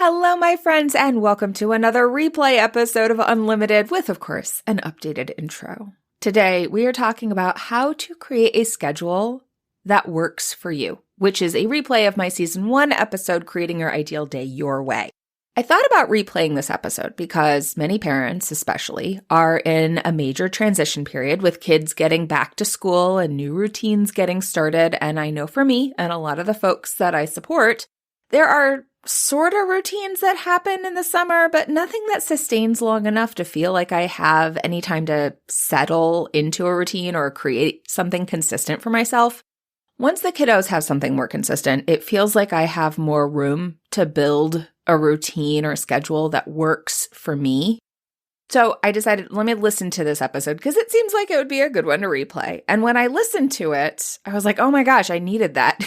Hello, my friends, and welcome to another replay episode of Unlimited with, of course, an updated intro. Today, we are talking about how to create a schedule that works for you, which is a replay of my season 1 episode, Creating Your Ideal Day Your Way. I thought about replaying this episode because many parents, especially, are in a major transition period with kids getting back to school and new routines getting started. And I know for me and a lot of the folks that I support, there are sort of routines that happen in the summer, but nothing that sustains long enough to feel like I have any time to settle into a routine or create something consistent for myself. Once the kiddos have something more consistent, it feels like I have more room to build a routine or a schedule that works for me. So I decided, let me listen to this episode because it seems like it would be a good one to replay. And when I listened to it, I was like, oh my gosh, I needed that.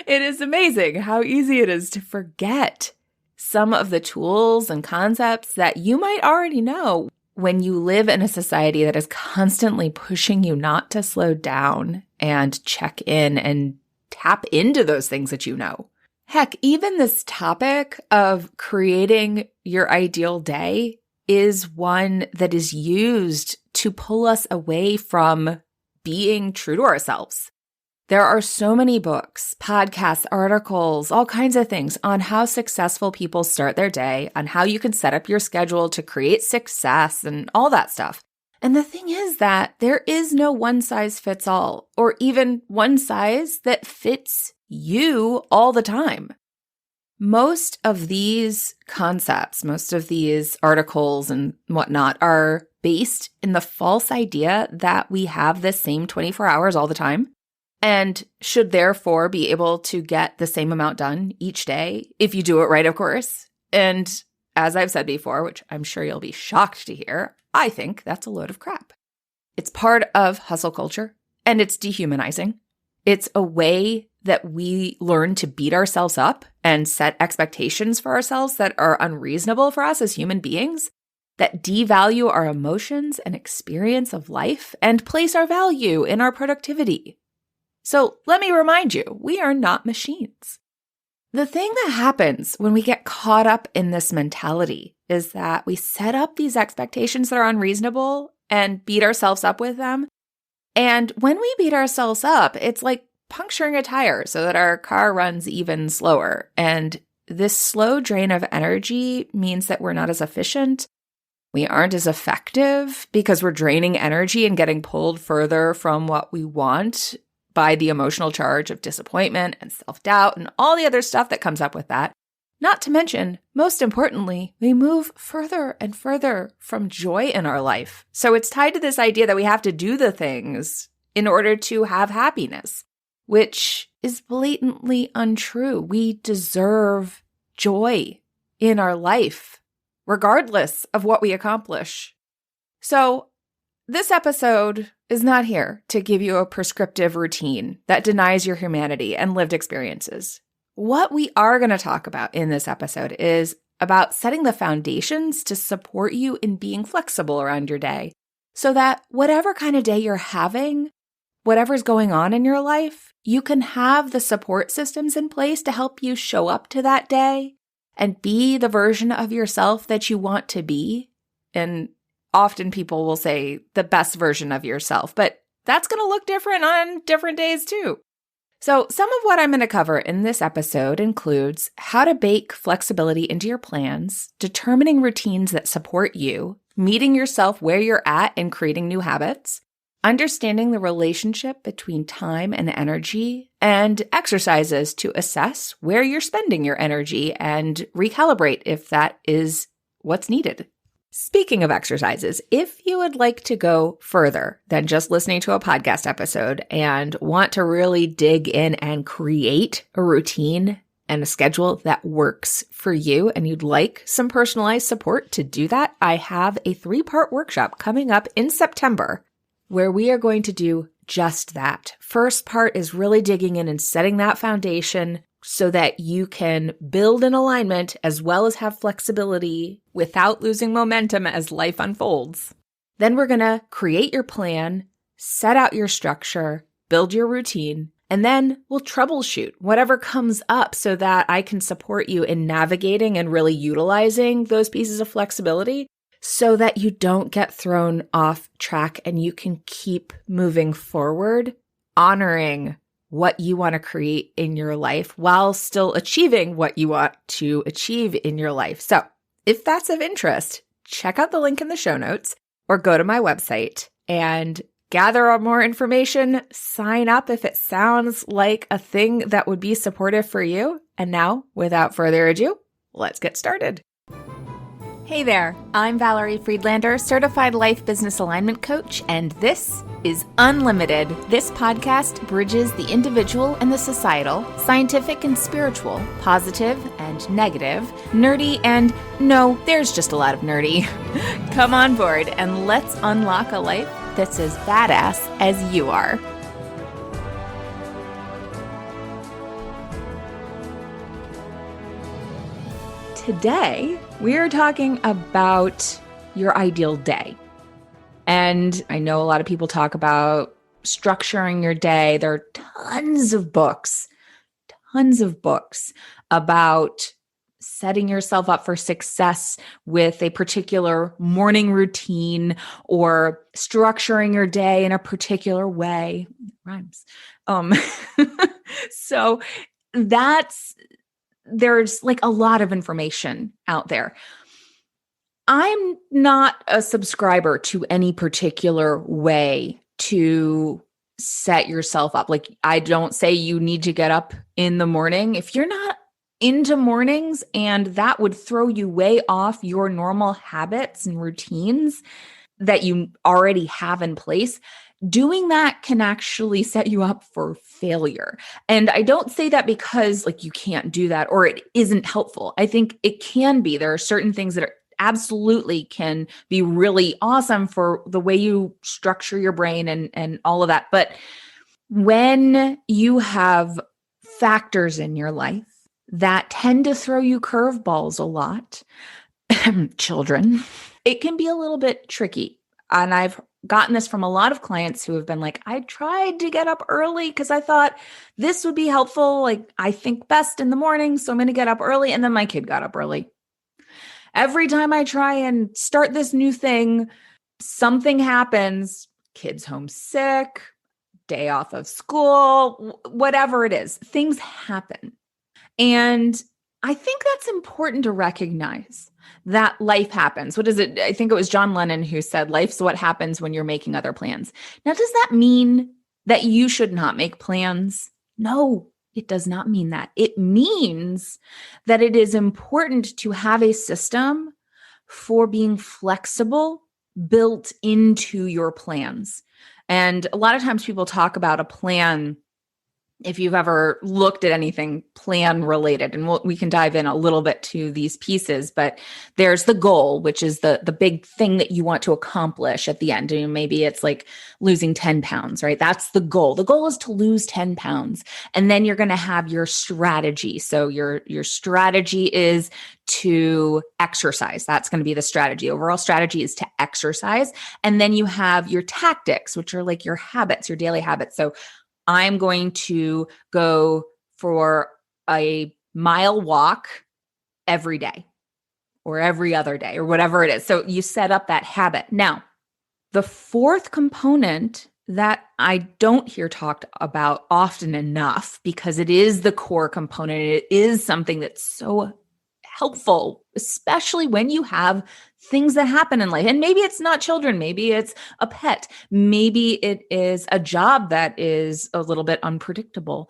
It is amazing how easy it is to forget some of the tools and concepts that you might already know when you live in a society that is constantly pushing you not to slow down and check in and tap into those things that you know. Heck, even this topic of creating your ideal day is one that is used to pull us away from being true to ourselves. There are so many books, podcasts, articles, all kinds of things on how successful people start their day, on how you can set up your schedule to create success and all that stuff. And the thing is that there is no one size fits all, or even one size that fits you all the time. Most of these concepts, most of these articles and whatnot are based in the false idea that we have the same 24 hours all the time, and should therefore be able to get the same amount done each day, if you do it right, of course. And as I've said before, which I'm sure you'll be shocked to hear, I think that's a load of crap. It's part of hustle culture, and it's dehumanizing. It's a way that we learn to beat ourselves up and set expectations for ourselves that are unreasonable for us as human beings, that devalue our emotions and experience of life and place our value in our productivity. So let me remind you, we are not machines. The thing that happens when we get caught up in this mentality is that we set up these expectations that are unreasonable and beat ourselves up with them. And when we beat ourselves up, it's like puncturing a tire so that our car runs even slower. And this slow drain of energy means that we're not as efficient. We aren't as effective because we're draining energy and getting pulled further from what we want by the emotional charge of disappointment and self-doubt and all the other stuff that comes up with that. Not to mention, most importantly, we move further and further from joy in our life. So it's tied to this idea that we have to do the things in order to have happiness, which is blatantly untrue. We deserve joy in our life, regardless of what we accomplish. So this episode is not here to give you a prescriptive routine that denies your humanity and lived experiences. What we are going to talk about in this episode is about setting the foundations to support you in being flexible around your day so that whatever kind of day you're having, whatever's going on in your life, you can have the support systems in place to help you show up to that day and be the version of yourself that you want to be. And often people will say the best version of yourself, but that's going to look different on different days too. So some of what I'm going to cover in this episode includes how to bake flexibility into your plans, determining routines that support you, meeting yourself where you're at and creating new habits, understanding the relationship between time and energy, and exercises to assess where you're spending your energy and recalibrate if that is what's needed. Speaking of exercises, if you would like to go further than just listening to a podcast episode and want to really dig in and create a routine and a schedule that works for you and you'd like some personalized support to do that, I have a 3-part workshop coming up in September where we are going to do just that. First part is really digging in and setting that foundation so that you can build an alignment as well as have flexibility without losing momentum as life unfolds. Then we're going to create your plan, set out your structure, build your routine, And then we'll troubleshoot whatever comes up so that I can support you in navigating and really utilizing those pieces of flexibility so that you don't get thrown off track and you can keep moving forward, honoring what you want to create in your life while still achieving what you want to achieve in your life. So if that's of interest, check out the link in the show notes or go to my website and gather more information, sign up if it sounds like a thing that would be supportive for you. And now, without further ado, let's get started. Hey there, I'm Valerie Friedlander, Certified Life Business Alignment Coach, and this is Unlimited. This podcast bridges the individual and the societal, scientific and spiritual, positive and negative, nerdy and no, there's just a lot of nerdy. Come on board and let's unlock a life that's as badass as you are. Today, we are talking about your ideal day. And I know a lot of people talk about structuring your day. There are tons of books about setting yourself up for success with a particular morning routine or structuring your day in a particular way. Rhymes. So there's like a lot of information out there. I'm not a subscriber to any particular way to set yourself up. Like, I don't say you need to get up in the morning. If you're not into mornings and that would throw you way off your normal habits and routines that you already have in place, doing that can actually set you up for failure. And I don't say that because like you can't do that or it isn't helpful. I think it can be. There are certain things that are absolutely can be really awesome for the way you structure your brain and all of that. But when you have factors in your life that tend to throw you curveballs a lot, children, it can be a little bit tricky. And I've gotten this from a lot of clients who have been like, I tried to get up early because I thought this would be helpful. Like, I think best in the morning, so I'm going to get up early. And then my kid got up early. Every time I try and start this new thing, something happens. Kid's homesick, day off of school, whatever it is, things happen. And I think that's important to recognize that life happens. What is it? I think it was John Lennon who said, life's what happens when you're making other plans. Now, does that mean that you should not make plans? No, it does not mean that. It means that it is important to have a system for being flexible built into your plans. And a lot of times people talk about a plan. If you've ever looked at anything plan related, and we can dive in a little bit to these pieces, but there's the goal, which is the big thing that you want to accomplish at the end. And maybe it's like losing 10 pounds, right? That's the goal. The goal is to lose 10 pounds. And then you're going to have your strategy. So your strategy is to exercise. That's going to be the strategy. Overall strategy is to exercise. And then you have your tactics, which are like your habits, your daily habits. So I'm going to go for a mile walk every day or every other day or whatever it is. So you set up that habit. Now, the fourth component that I don't hear talked about often enough, because it is the core component, it is something that's so helpful, especially when you have things that happen in life. And maybe it's not children, maybe it's a pet, maybe it is a job that is a little bit unpredictable.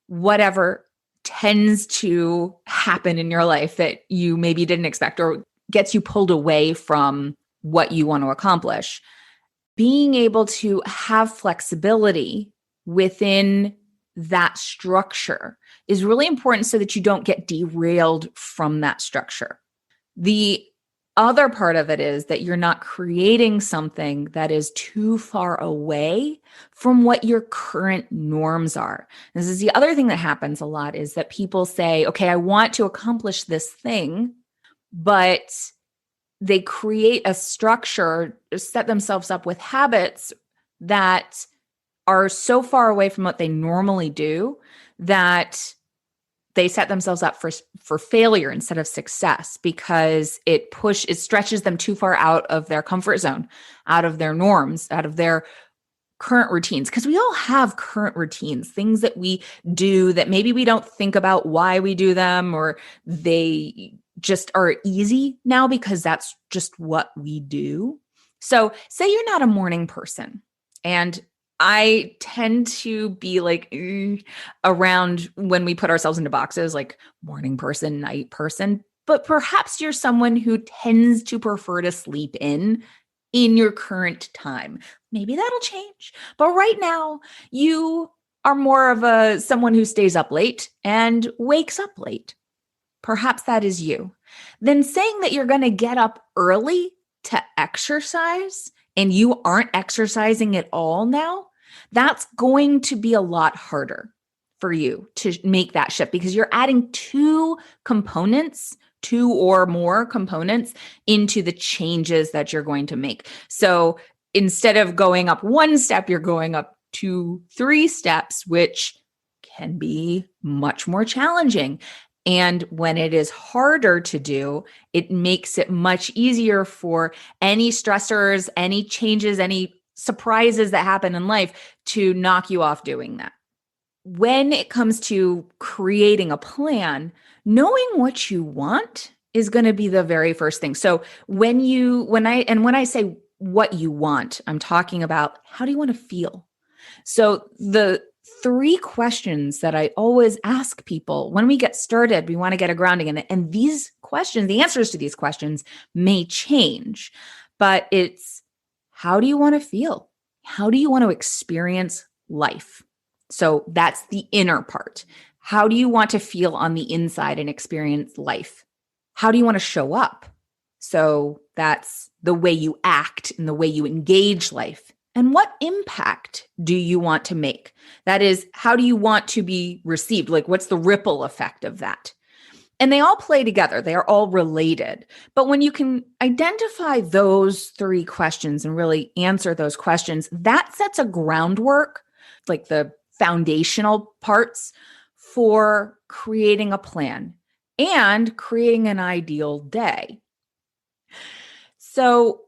Whatever tends to happen in your life that you maybe didn't expect or gets you pulled away from what you want to accomplish. Being able to have flexibility within that structure is really important so that you don't get derailed from that structure. The other part of it is that you're not creating something that is too far away from what your current norms are. This is the other thing that happens a lot, is that people say, okay, I want to accomplish this thing, but they create a structure, set themselves up with habits that are so far away from what they normally do that they set themselves up for failure instead of success because it stretches them too far out of their comfort zone, out of their norms, out of their current routines, because we all have current routines, things that we do that maybe we don't think about why we do them, or they just are easy now because that's just what we do. So say you're not a morning person, and I tend to be like around when we put ourselves into boxes, like morning person, night person, but perhaps you're someone who tends to prefer to sleep in your current time. Maybe that'll change. But right now, you are more of someone who stays up late and wakes up late. Perhaps that is you. Then saying that you're going to get up early to exercise and you aren't exercising at all now, that's going to be a lot harder for you to make that shift because you're adding two or more components into the changes that you're going to make. So instead of going up one step, you're going up 2, 3 steps, which can be much more challenging. And when it is harder to do, it makes it much easier for any stressors, any changes, any surprises that happen in life to knock you off doing that. When it comes to creating a plan, knowing what you want is going to be the very first thing. So when I say what you want, I'm talking about how do you want to feel? So the 3 questions that I always ask people when we get started, we want to get a grounding in it. And these questions, the answers to these questions may change, but it's how do you want to feel? How do you want to experience life? So that's the inner part. How do you want to feel on the inside and experience life? How do you want to show up? So that's the way you act and the way you engage life. And what impact do you want to make? That is, how do you want to be received? Like, what's the ripple effect of that? And they all play together. They are all related. But when you can identify those 3 questions and really answer those questions, that sets a groundwork, like the foundational parts for creating a plan and creating an ideal day. So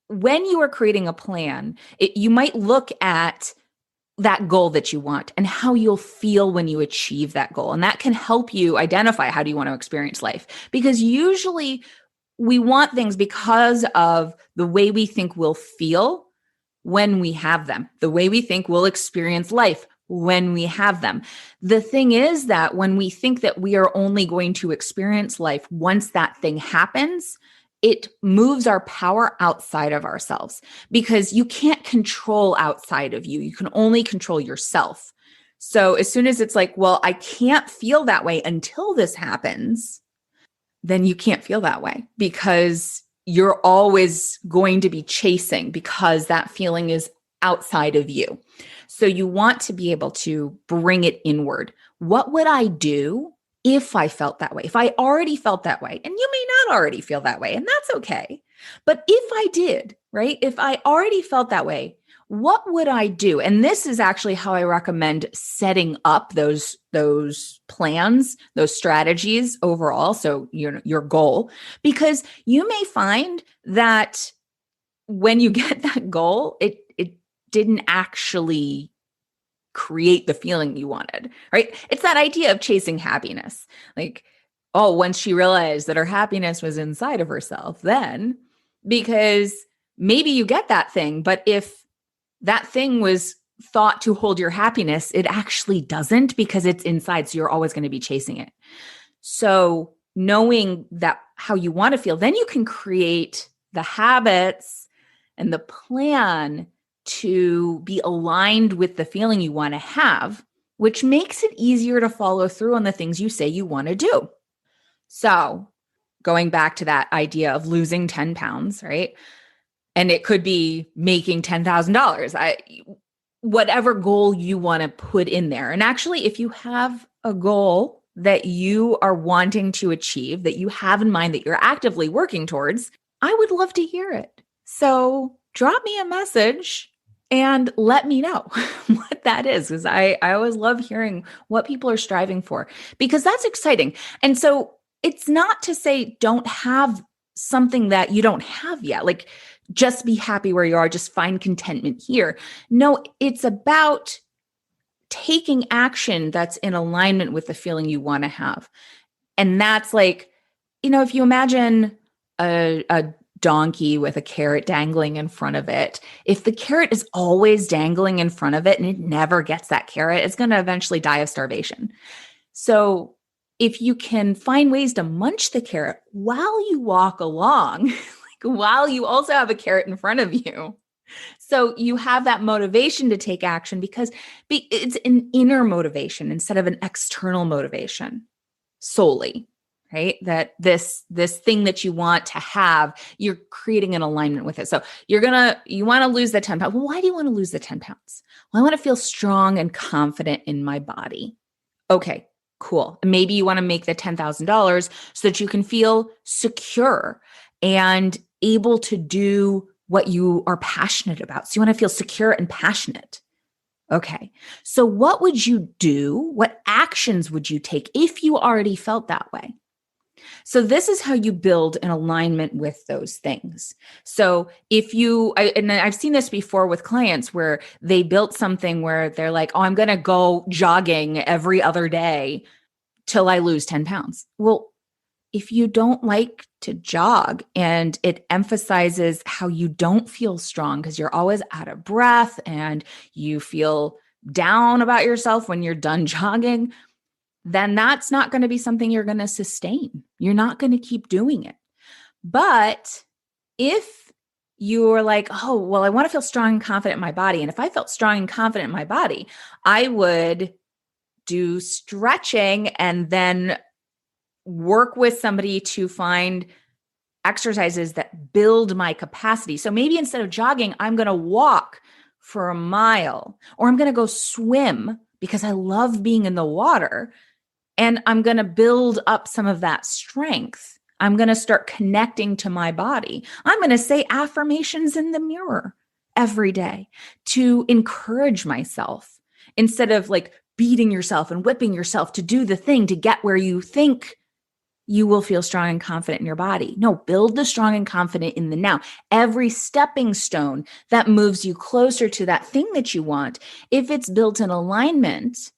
when you are creating a plan, you might look at that goal that you want and how you'll feel when you achieve that goal. And that can help you identify how do you want to experience life. Because usually we want things because of the way we think we'll feel when we have them, the way we think we'll experience life when we have them. The thing is that when we think that we are only going to experience life once that thing happens, it moves our power outside of ourselves because you can't control outside of you. You can only control yourself. So as soon as it's like, well, I can't feel that way until this happens, then you can't feel that way because you're always going to be chasing because that feeling is outside of you. So you want to be able to bring it inward. What would I do if I felt that way? If I already felt that way, and you may not already feel that way, and that's okay. But if I did, right? If I already felt that way, what would I do? And this is actually how I recommend setting up those plans, those strategies overall. So your goal, because you may find that when you get that goal, it didn't actually create the feeling you wanted, right? It's that idea of chasing happiness. Like, oh, once she realized that her happiness was inside of herself, then because maybe you get that thing, but if that thing was thought to hold your happiness, it actually doesn't because it's inside. So you're always going to be chasing it. So knowing that how you want to feel, then you can create the habits and the plan to be aligned with the feeling you want to have, which makes it easier to follow through on the things you say you want to do. So going back to that idea of losing 10 pounds, right? And it could be making $10,000, whatever goal you want to put in there. And actually, if you have a goal that you are wanting to achieve, that you have in mind, that you're actively working towards, I would love to hear it. So drop me a message And let me know what that is, because I always love hearing what people are striving for, because that's exciting. And so it's not to say don't have something that you don't have yet. Like, just be happy where you are, just find contentment here. No, it's about taking action that's in alignment with the feeling you want to have. And that's like, if you imagine a donkey with a carrot dangling in front of it, if the carrot is always dangling in front of it and it never gets that carrot, it's going to eventually die of starvation. So if you can find ways to munch the carrot while you walk along, like while you also have a carrot in front of you, so you have that motivation to take action, because it's an inner motivation instead of an external motivation solely, right? That this thing that you want to have, you're creating an alignment with it. So you want to lose the 10 pounds. Well, why do you want to lose the 10 pounds? Well, I want to feel strong and confident in my body. Okay, cool. Maybe you want to make the $10,000 so that you can feel secure and able to do what you are passionate about. So you want to feel secure and passionate. Okay. So what would you do? What actions would you take if you already felt that way? So this is how you build an alignment with those things. So if and I've seen this before with clients where they built something where they're like, oh, I'm going to go jogging every other day till I lose 10 pounds. Well, if you don't like to jog and it emphasizes how you don't feel strong because you're always out of breath and you feel down about yourself when you're done jogging, then that's not going to be something you're going to sustain. You're not going to keep doing it. But if you're like, oh, well, I want to feel strong and confident in my body. And if I felt strong and confident in my body, I would do stretching and then work with somebody to find exercises that build my capacity. So maybe instead of jogging, I'm going to walk for a mile, or I'm going to go swim because I love being in the water, and I'm going to build up some of that strength. I'm going to start connecting to my body. I'm going to say affirmations in the mirror every day to encourage myself instead of like beating yourself and whipping yourself to do the thing to get where you think you will feel strong and confident in your body. No, build the strong and confident in the now. Every stepping stone that moves you closer to that thing that you want, if it's built in alignment,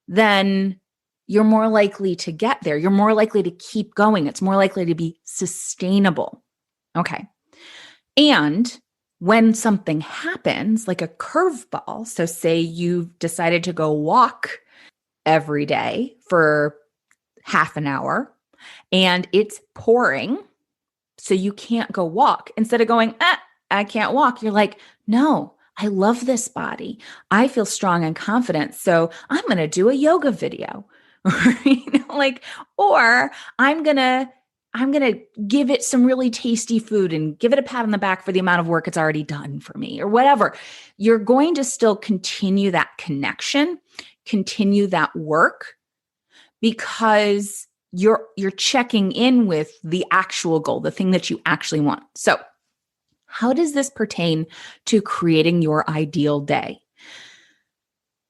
then you're more likely to get there. You're more likely to keep going. It's more likely to be sustainable. Okay. And when something happens, like a curveball, so say you've decided to go walk every day for half an hour, and it's pouring, so you can't go walk. Instead of going, I can't walk, you're like, no, I love this body. I feel strong and confident. So I'm going to do a yoga video, or I'm going to give it some really tasty food and give it a pat on the back for the amount of work it's already done for me, or whatever. You're going to still continue that connection, continue that work, because you're checking in with the actual goal, the thing that you actually want. So how does this pertain to creating your ideal day?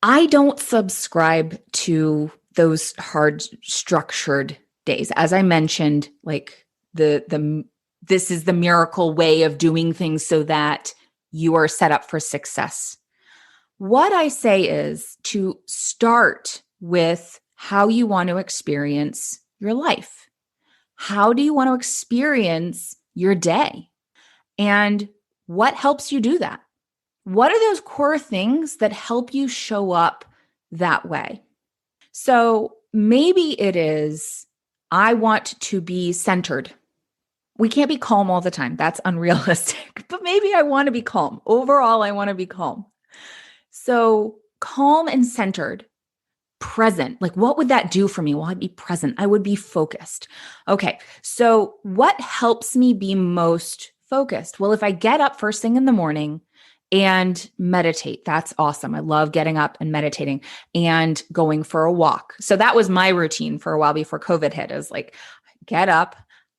I don't subscribe to those hard structured days. As I mentioned, like this is the miracle way of doing things so that you are set up for success. What I say is to start with how you want to experience your life. How do you want to experience your day? And what helps you do that? What are those core things that help you show up that way? So maybe it is, I want to be centered. We can't be calm all the time. That's unrealistic. But maybe I want to be calm. Overall, I want to be calm. So calm and centered. Present. Like, what would that do for me? Well, I'd be present. I would be focused. Okay. So what helps me be most focused? Well, if I get up first thing in the morning and meditate, that's awesome. I love getting up and meditating and going for a walk. So that was my routine for a while before COVID hit. It was like, get up,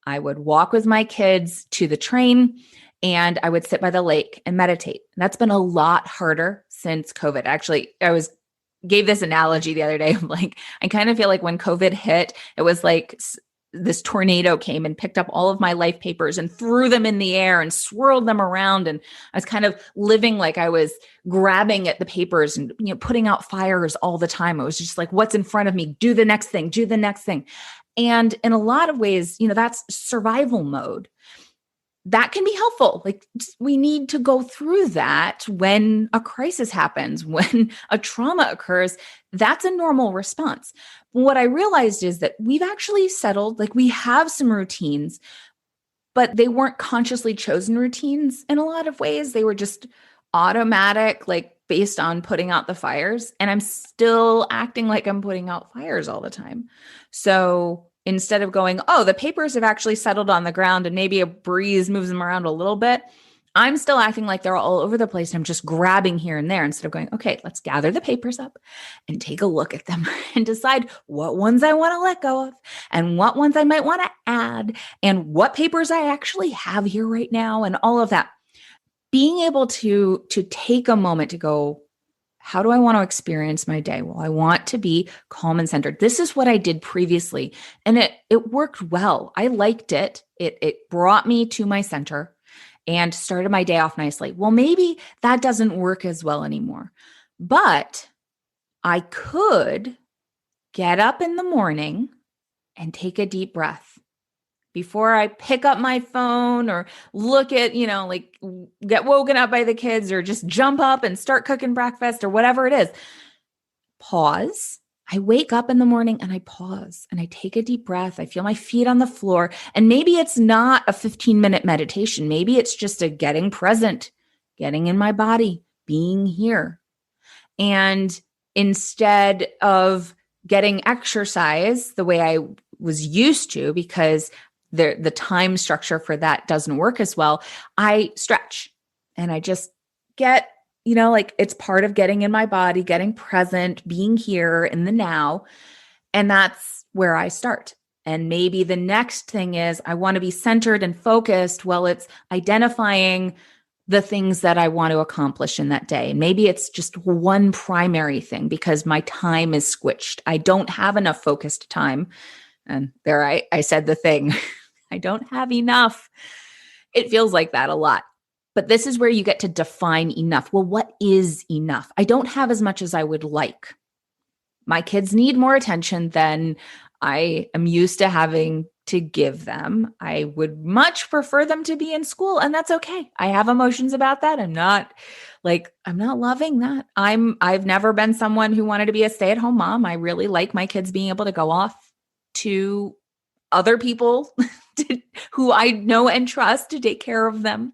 I would walk with my kids to the train, and I would sit by the lake and meditate. And that's been a lot harder since COVID. Actually, gave this analogy the other day. I'm like, I kind of feel like when COVID hit, it was like this tornado came and picked up all of my life papers and threw them in the air and swirled them around. And I was kind of living like I was grabbing at the papers and putting out fires all the time. It was just like, what's in front of me? Do the next thing, do the next thing. And in a lot of ways, that's survival mode. That can be helpful. Like, we need to go through that when a crisis happens, when a trauma occurs. That's a normal response. What I realized is that we've actually settled, like we have some routines, but they weren't consciously chosen routines in a lot of ways. They were just automatic, like based on putting out the fires. And I'm still acting like I'm putting out fires all the time. So instead of going, oh, the papers have actually settled on the ground and maybe a breeze moves them around a little bit, I'm still acting like they're all over the place. And I'm just grabbing here and there instead of going, okay, let's gather the papers up and take a look at them and decide what ones I want to let go of and what ones I might want to add and what papers I actually have here right now and all of that. Being able to take a moment to go, how do I want to experience my day? Well, I want to be calm and centered. This is what I did previously, and it worked well. I liked it. It brought me to my center and started my day off nicely. Well, maybe that doesn't work as well anymore, but I could get up in the morning and take a deep breath before I pick up my phone or look at, like get woken up by the kids or just jump up and start cooking breakfast or whatever it is. Pause. I wake up in the morning and I pause and I take a deep breath. I feel my feet on the floor. And maybe it's not a 15-minute meditation. Maybe it's just a getting present, getting in my body, being here. And instead of getting exercise the way I was used to, because the time structure for that doesn't work as well, I stretch and I just get, like it's part of getting in my body, getting present, being here in the now. And that's where I start. And maybe the next thing is I want to be centered and focused. Well, it's identifying the things that I want to accomplish in that day. Maybe it's just one primary thing because my time is squished. I don't have enough focused time. And there I said the thing. I don't have enough. It feels like that a lot. But this is where you get to define enough. Well, what is enough? I don't have as much as I would like. My kids need more attention than I am used to having to give them. I would much prefer them to be in school, and that's okay. I have emotions about that. I'm not loving that. I've never been someone who wanted to be a stay-at-home mom. I really like my kids being able to go off to other people who I know and trust to take care of them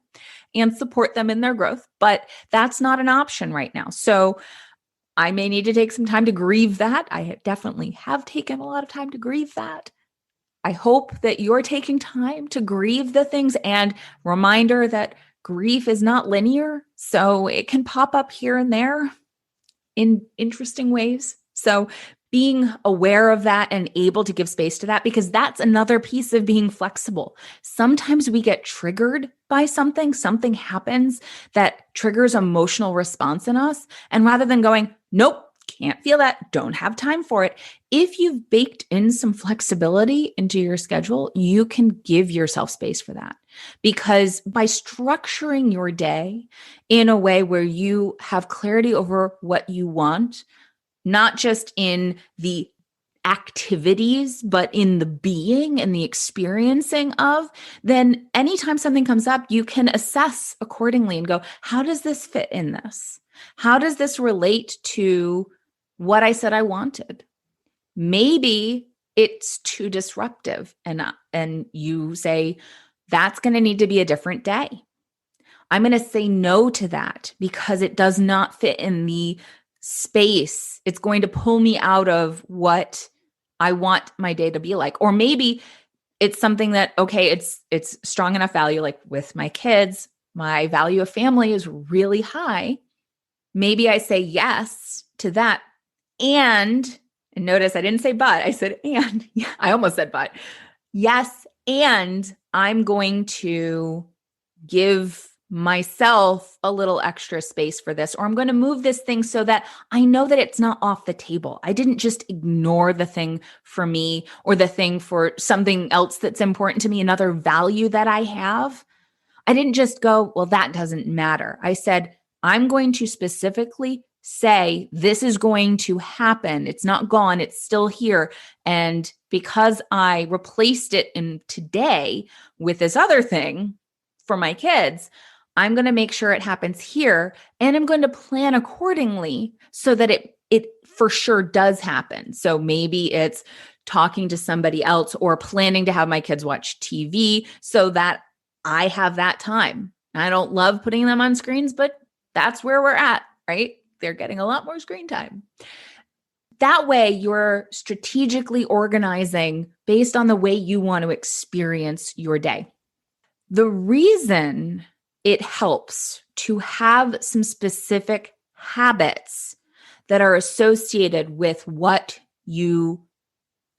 and support them in their growth. But that's not an option right now. So I may need to take some time to grieve that. I definitely have taken a lot of time to grieve that. I hope that you're taking time to grieve the things, and reminder that grief is not linear. So it can pop up here and there in interesting ways. So being aware of that and able to give space to that, because that's another piece of being flexible. Sometimes we get triggered by something happens that triggers emotional response in us. And rather than going, nope, can't feel that, don't have time for it. If you've baked in some flexibility into your schedule, you can give yourself space for that. Because by structuring your day in a way where you have clarity over what you want, not just in the activities, but in the being and the experiencing of, then anytime something comes up, you can assess accordingly and go, how does this fit in this? How does this relate to what I said I wanted? Maybe it's too disruptive, and you say, that's going to need to be a different day. I'm going to say no to that because it does not fit in the space. It's going to pull me out of what I want my day to be like. Or maybe it's something that, okay, it's strong enough value. Like with my kids, my value of family is really high. Maybe I say yes to that. And notice I didn't say but, I said and. Yeah, I almost said but. Yes, and I'm going to give myself a little extra space for this, or I'm going to move this thing so that I know that it's not off the table. I didn't just ignore the thing for me or the thing for something else that's important to me, another value that I have. I didn't just go, well, that doesn't matter. I said, I'm going to specifically say this is going to happen. It's not gone, it's still here. And because I replaced it in today with this other thing for my kids, I'm going to make sure it happens here, and I'm going to plan accordingly so that it for sure does happen. So maybe it's talking to somebody else or planning to have my kids watch TV so that I have that time. I don't love putting them on screens, but that's where we're at, right? They're getting a lot more screen time. That way, you're strategically organizing based on the way you want to experience your day. The reason it helps to have some specific habits that are associated with what you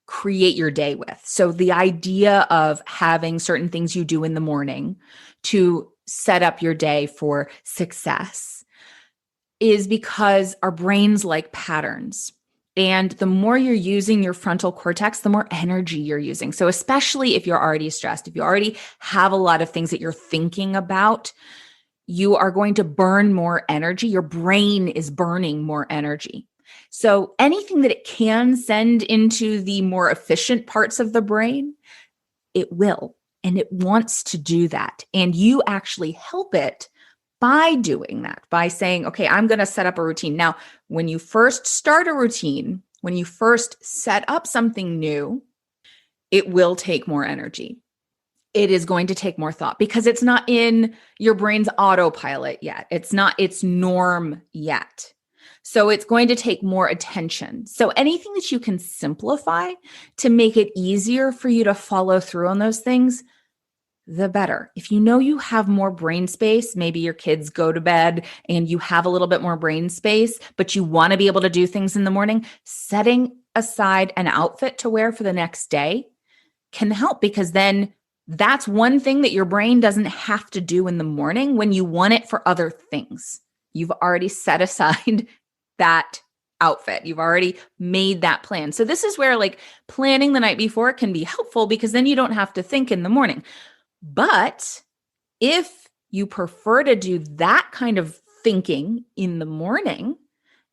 create your day with. So the idea of having certain things you do in the morning to set up your day for success is because our brains like patterns. And the more you're using your frontal cortex, the more energy you're using. So especially if you're already stressed, if you already have a lot of things that you're thinking about, you are going to burn more energy. Your brain is burning more energy. So anything that it can send into the more efficient parts of the brain, it will, and it wants to do that. And you actually help it by doing that, by saying, okay, I'm going to set up a routine. Now, when you first start a routine, when you first set up something new, it will take more energy. It is going to take more thought because it's not in your brain's autopilot yet. It's not its norm yet. So it's going to take more attention. So anything that you can simplify to make it easier for you to follow through on those things, the better. If you know you have more brain space, maybe your kids go to bed and you have a little bit more brain space, but you want to be able to do things in the morning, setting aside an outfit to wear for the next day can help, because then that's one thing that your brain doesn't have to do in the morning when you want it for other things. You've already set aside that outfit. You've already made that plan. So this is where like planning the night before can be helpful, because then you don't have to think in the morning. But if you prefer to do that kind of thinking in the morning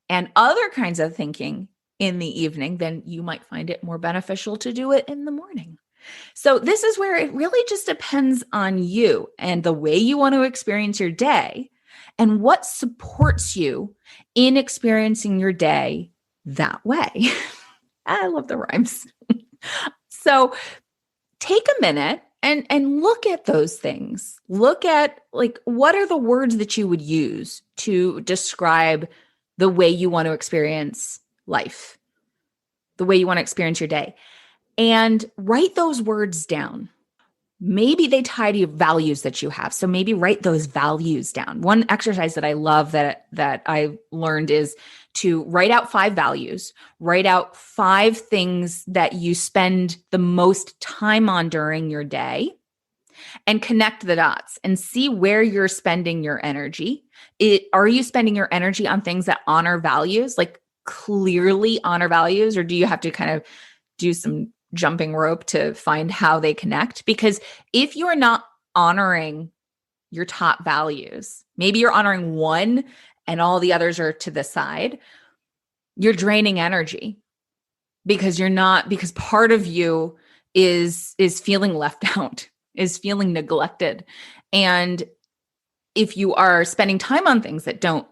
and other kinds of thinking in the evening, then you might find it more beneficial to do it in the morning. So this is where it really just depends on you and the way you want to experience your day and what supports you in experiencing your day that way. I love the rhymes. So take a minute and look at those things. Look at like, what are the words that you would use to describe the way you want to experience life, the way you want to experience your day, and write those words down. Maybe they tie to values that you have. So maybe write those values down. One exercise that I love that I learned is to write out 5 values, write out 5 things that you spend the most time on during your day, and connect the dots and see where you're spending your energy. Are you spending your energy on things that honor values, like clearly honor values, or do you have to kind of do some jumping rope to find how they connect? Because if you're not honoring your top values, maybe you're honoring one and all the others are to the side, you're draining energy because part of you is feeling left out, is feeling neglected. And if you are spending time on things that don't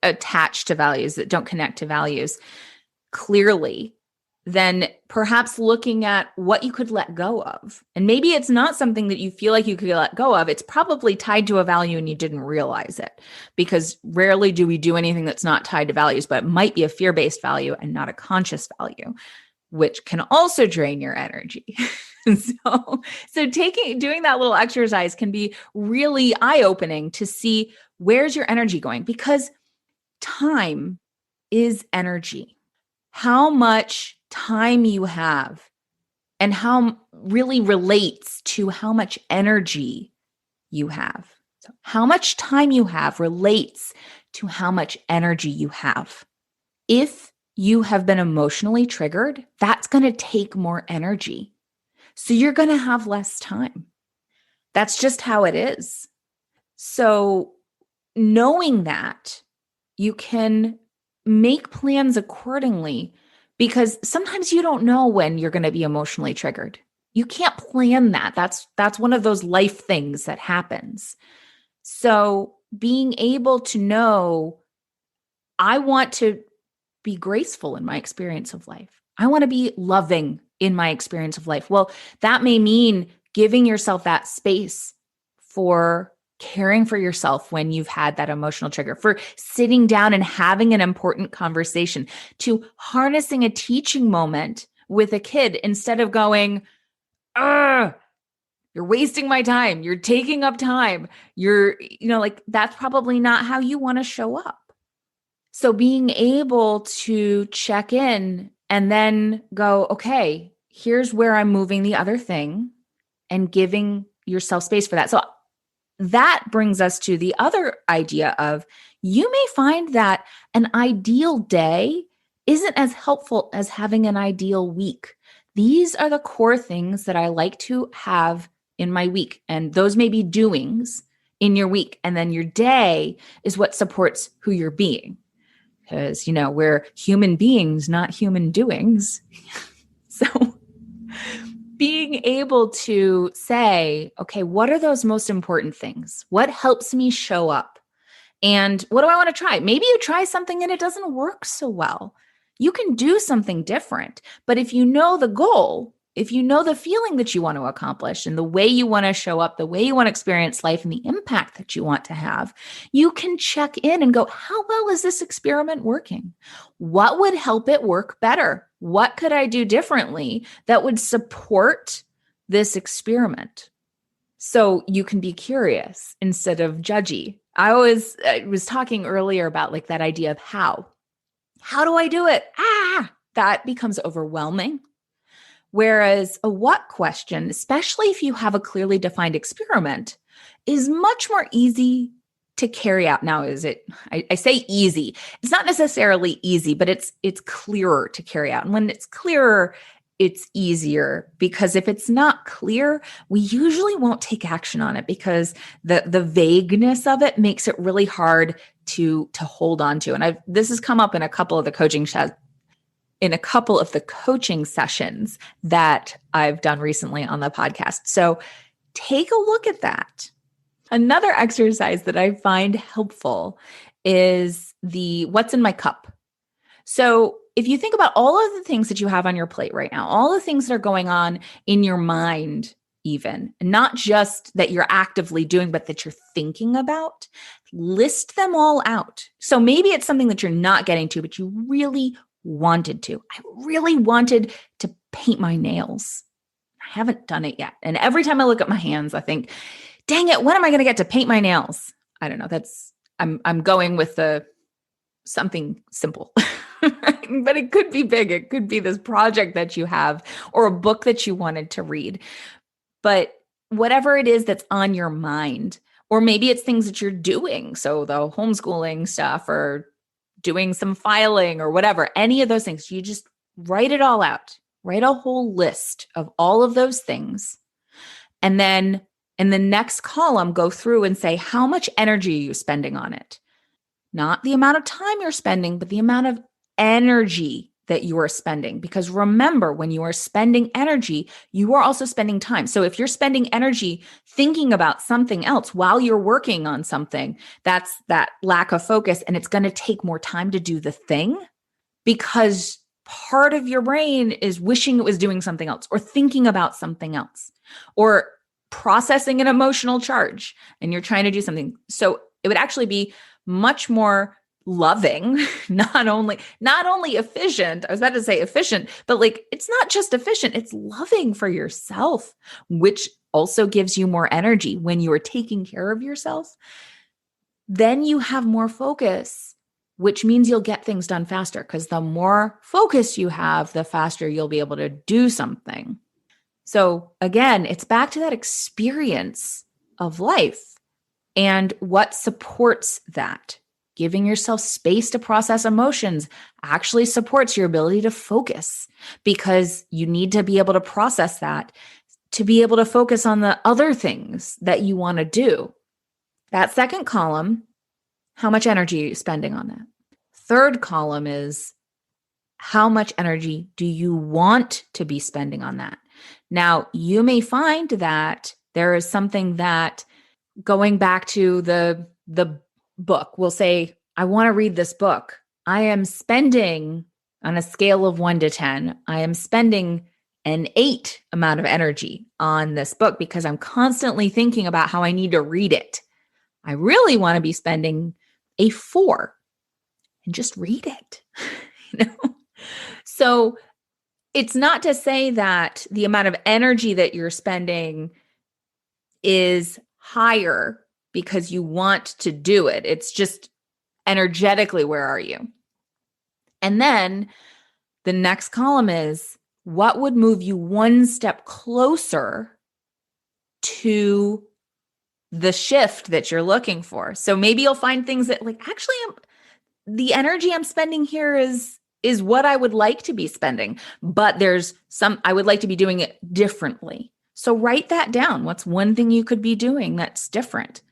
attach to values, that don't connect to values clearly, then perhaps looking at what you could let go of. And maybe it's not something that you feel like you could let go of. It's probably tied to a value and you didn't realize it, because rarely do we do anything that's not tied to values, but it might be a fear-based value and not a conscious value, which can also drain your energy. So doing that little exercise can be really eye-opening to see where's your energy going, because time is energy. How much time you have and how really relates to how much energy you have. So how much time you have relates to how much energy you have. If you have been emotionally triggered, that's going to take more energy. So you're going to have less time. That's just how it is. So knowing that, you can make plans accordingly, because sometimes you don't know when you're going to be emotionally triggered. You can't plan that. That's one of those life things that happens. So being able to know, I want to be graceful in my experience of life. I want to be loving in my experience of life. Well, that may mean giving yourself that space for caring for yourself when you've had that emotional trigger, for sitting down and having an important conversation, to harnessing a teaching moment with a kid instead of going, "Ugh, you're wasting my time. You're taking up time. Like that's probably not how you want to show up." So being able to check in and then go, okay, here's where I'm moving the other thing, and giving yourself space for that. So that brings us to the other idea of, you may find that an ideal day isn't as helpful as having an ideal week. These are the core things that I like to have in my week. And those may be doings in your week. And then your day is what supports who you're being. Because, we're human beings, not human doings. So being able to say, okay, what are those most important things? What helps me show up? And what do I want to try? Maybe you try something and it doesn't work so well. You can do something different. But if you know the goal, if you know the feeling that you want to accomplish and the way you want to show up, the way you want to experience life and the impact that you want to have, you can check in and go, how well is this experiment working? What would help it work better? What could I do differently that would support this experiment? So you can be curious instead of judgy. I was talking earlier about like that idea of how. How do I do it? That becomes overwhelming. Whereas a what question, especially if you have a clearly defined experiment, is much more easy to carry out. Now, I say easy. It's not necessarily easy, but it's clearer to carry out. And when it's clearer, it's easier, because if it's not clear, we usually won't take action on it, because the vagueness of it makes it really hard to hold on to. And this has come up in a couple of the coaching sessions that I've done recently on the podcast. So take a look at that. Another exercise that I find helpful is the what's in my cup. So if you think about all of the things that you have on your plate right now, all the things that are going on in your mind, even not just that you're actively doing, but that you're thinking about, list them all out. So maybe it's something that you're not getting to, but you really wanted to. I really wanted to paint my nails. I haven't done it yet. And every time I look at my hands, I think, dang it, when am I going to get to paint my nails? I don't know. I'm going with something simple. But it could be big. It could be this project that you have, or a book that you wanted to read. But whatever it is that's on your mind, or maybe it's things that you're doing. So the homeschooling stuff, or doing some filing, or whatever, any of those things, you just write it all out. Write a whole list of all of those things. And then in the next column, go through and say, how much energy are you spending on it? Not the amount of time you're spending, but the amount of energy that you are spending. Because remember, when you are spending energy, you are also spending time. So if you're spending energy thinking about something else while you're working on something, that's that lack of focus. And it's going to take more time to do the thing, because part of your brain is wishing it was doing something else, or thinking about something else, or processing an emotional charge, and you're trying to do something. So it would actually be much more loving, not only efficient. I was about to say efficient, but like, it's not just efficient, it's loving for yourself, which also gives you more energy. When you are taking care of yourself, then you have more focus, which means you'll get things done faster, because the more focus you have, the faster you'll be able to do something. So again, it's back to that experience of life. and what supports that. Giving yourself space to process emotions actually supports your ability to focus, because you need to be able to process that to be able to focus on the other things that you want to do. That second column, how much energy are you spending on that? Third column is how much energy do you want to be spending on that? Now, you may find that there is something that, going back to the book, we'll say, I want to read this book. I am spending, on a scale of 1 to 10, I am spending an 8 amount of energy on this book because I'm constantly thinking about how I need to read it. I really want to be spending a 4 and just read it. You know? So it's not to say that the amount of energy that you're spending is higher because you want to do it. It's just energetically, where are you? And then the next column is, what would move you one step closer to the shift that you're looking for? So maybe you'll find things that, like, actually, the energy I'm spending here is what I would like to be spending, but there's some, I would like to be doing it differently. So write that down. What's one thing you could be doing that's different?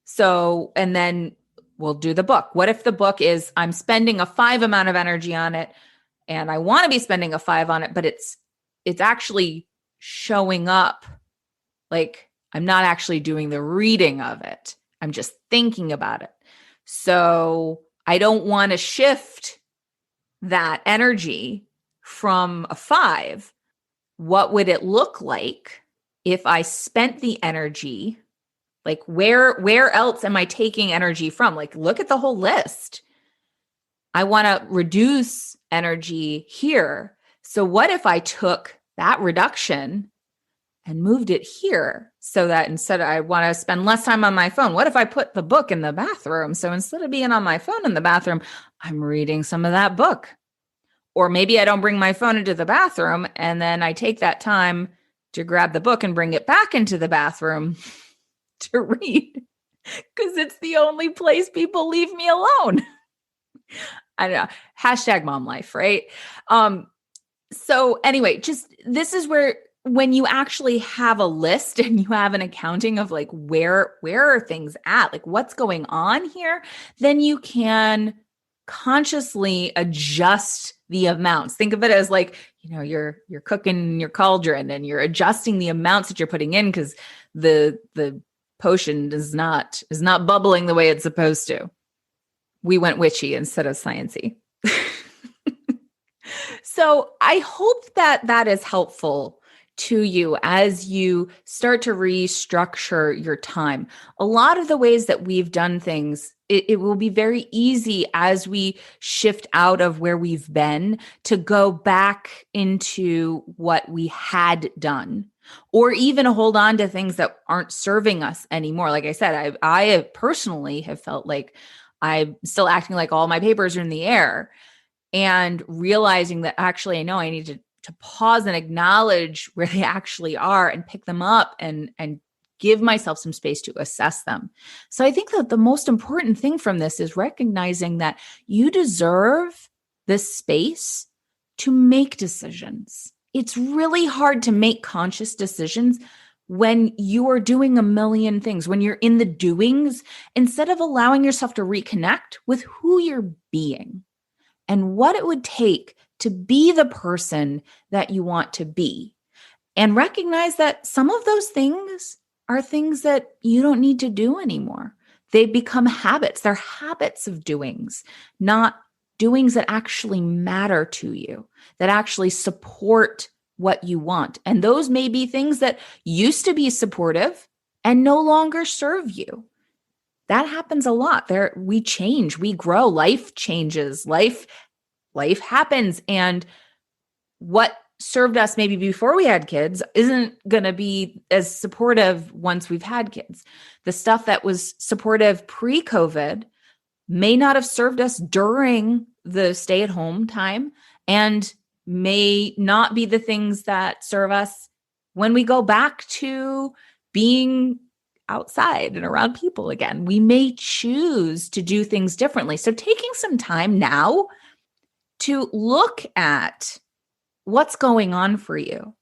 So, and then we'll do the book. What if the book is, I'm spending a 5 amount of energy on it, and I want to be spending a 5 on it, but it's actually showing up like I'm not actually doing the reading of it. I'm just thinking about it. So I don't want to shift that energy from a 5. What would it look like if I spent the energy? Like, where else am I taking energy from? Like, look at the whole list. I want to reduce energy here. So what if I took that reduction and moved it here, so that instead I want to spend less time on my phone? What if I put the book in the bathroom? So instead of being on my phone in the bathroom, I'm reading some of that book. Or maybe I don't bring my phone into the bathroom, and then I take that time to grab the book and bring it back into the bathroom to read, because it's the only place people leave me alone. I don't know. Hashtag mom life, right? So anyway, just, this is where, when you actually have a list and you have an accounting of like, where are things at, like what's going on here, then you can consciously adjust the amounts. Think of it as like, you're cooking your cauldron and you're adjusting the amounts that you're putting in, because the potion is not bubbling the way it's supposed to. We went witchy instead of sciencey. So I hope that is helpful to you as you start to restructure your time. A lot of the ways that we've done things, it will be very easy as we shift out of where we've been to go back into what we had done, or even hold on to things that aren't serving us anymore. Like I said, I personally have felt like I'm still acting like all my papers are in the air, and realizing that actually I know I need to pause and acknowledge where they actually are and pick them up and give myself some space to assess them. So I think that the most important thing from this is recognizing that you deserve this space to make decisions. It's really hard to make conscious decisions when you are doing a million things, when you're in the doings, instead of allowing yourself to reconnect with who you're being and what it would take to be the person that you want to be. And recognize that some of those things are things that you don't need to do anymore. They become habits. They're habits of doings, not doings that actually matter to you, that actually support what you want. And those may be things that used to be supportive and no longer serve you. That happens a lot. We change, we grow, life changes, life happens. And what served us maybe before we had kids isn't going to be as supportive once we've had kids. The stuff that was supportive pre-COVID may not have served us during the stay-at-home time, and may not be the things that serve us when we go back to being outside and around people again. We may choose to do things differently. So taking some time now to look at what's going on for you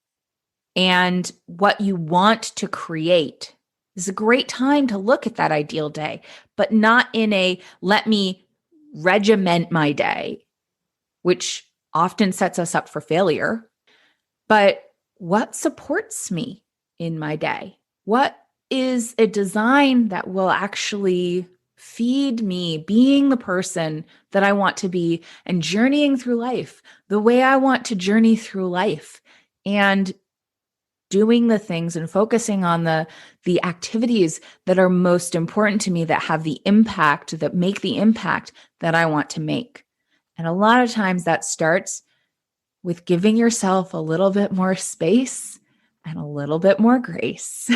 and what you want to create is a great time to look at that ideal day, but not in a let me regiment my day, which often sets us up for failure. But what supports me in my day? What is a design that will actually feed me being the person that I want to be and journeying through life the way I want to journey through life, and doing the things and focusing on the activities that are most important to me, that have the impact, that make the impact that I want to make. And a lot of times that starts with giving yourself a little bit more space and a little bit more grace.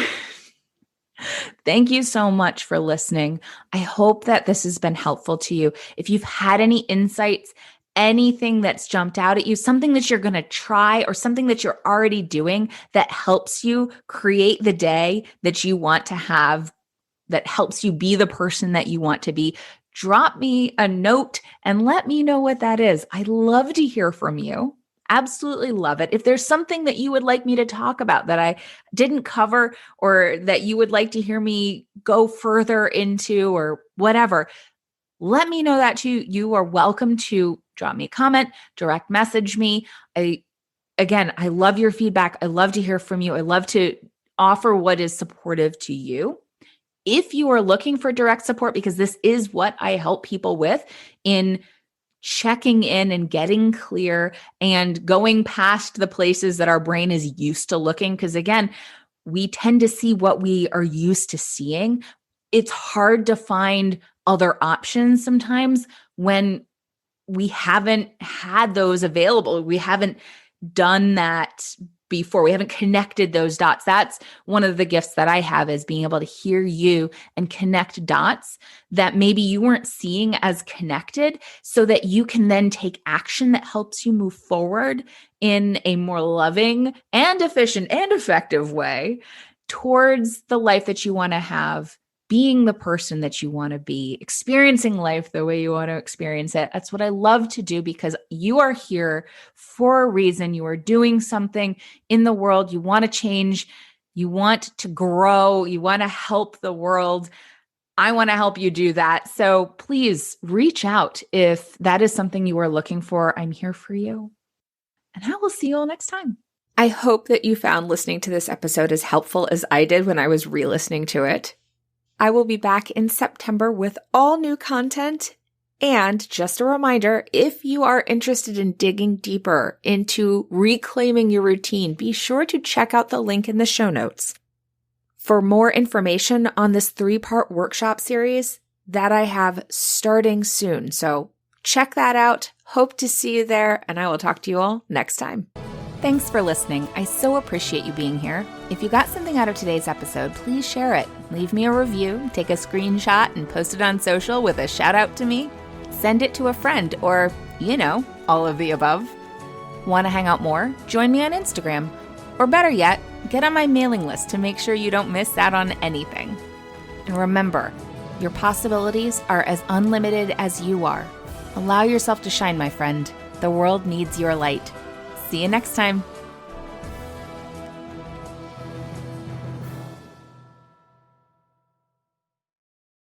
Thank you so much for listening. I hope that this has been helpful to you. If you've had any insights, anything that's jumped out at you, something that you're going to try or something that you're already doing that helps you create the day that you want to have, that helps you be the person that you want to be, drop me a note and let me know what that is. I love to hear from you. Absolutely love it. If there's something that you would like me to talk about that I didn't cover, or that you would like to hear me go further into, or whatever, let me know that too. You are welcome to drop me a comment, direct message me. I love your feedback. I love to hear from you. I love to offer what is supportive to you. If you are looking for direct support, because this is what I help people with in checking in and getting clear and going past the places that our brain is used to looking. Because again, we tend to see what we are used to seeing. It's hard to find other options sometimes when we haven't had those available. We haven't done that before. We haven't connected those dots. That's one of the gifts that I have, is being able to hear you and connect dots that maybe you weren't seeing as connected, so that you can then take action that helps you move forward in a more loving and efficient and effective way towards the life that you want to have, being the person that you want to be, experiencing life the way you want to experience it. That's what I love to do, because you are here for a reason. You are doing something in the world. You want to change. You want to grow. You want to help the world. I want to help you do that. So please reach out if that is something you are looking for. I'm here for you. And I will see you all next time. I hope that you found listening to this episode as helpful as I did when I was re-listening to it. I will be back in September with all new content. And just a reminder, if you are interested in digging deeper into reclaiming your routine, be sure to check out the link in the show notes for more information on this 3-part workshop series that I have starting soon. So check that out. Hope to see you there, and I will talk to you all next time. Thanks for listening. I so appreciate you being here. If you got something out of today's episode, please share it. Leave me a review, take a screenshot, and post it on social with a shout out to me. Send it to a friend, or, all of the above. Want to hang out more? Join me on Instagram. Or better yet, get on my mailing list to make sure you don't miss out on anything. And remember, your possibilities are as unlimited as you are. Allow yourself to shine, my friend. The world needs your light. See you next time.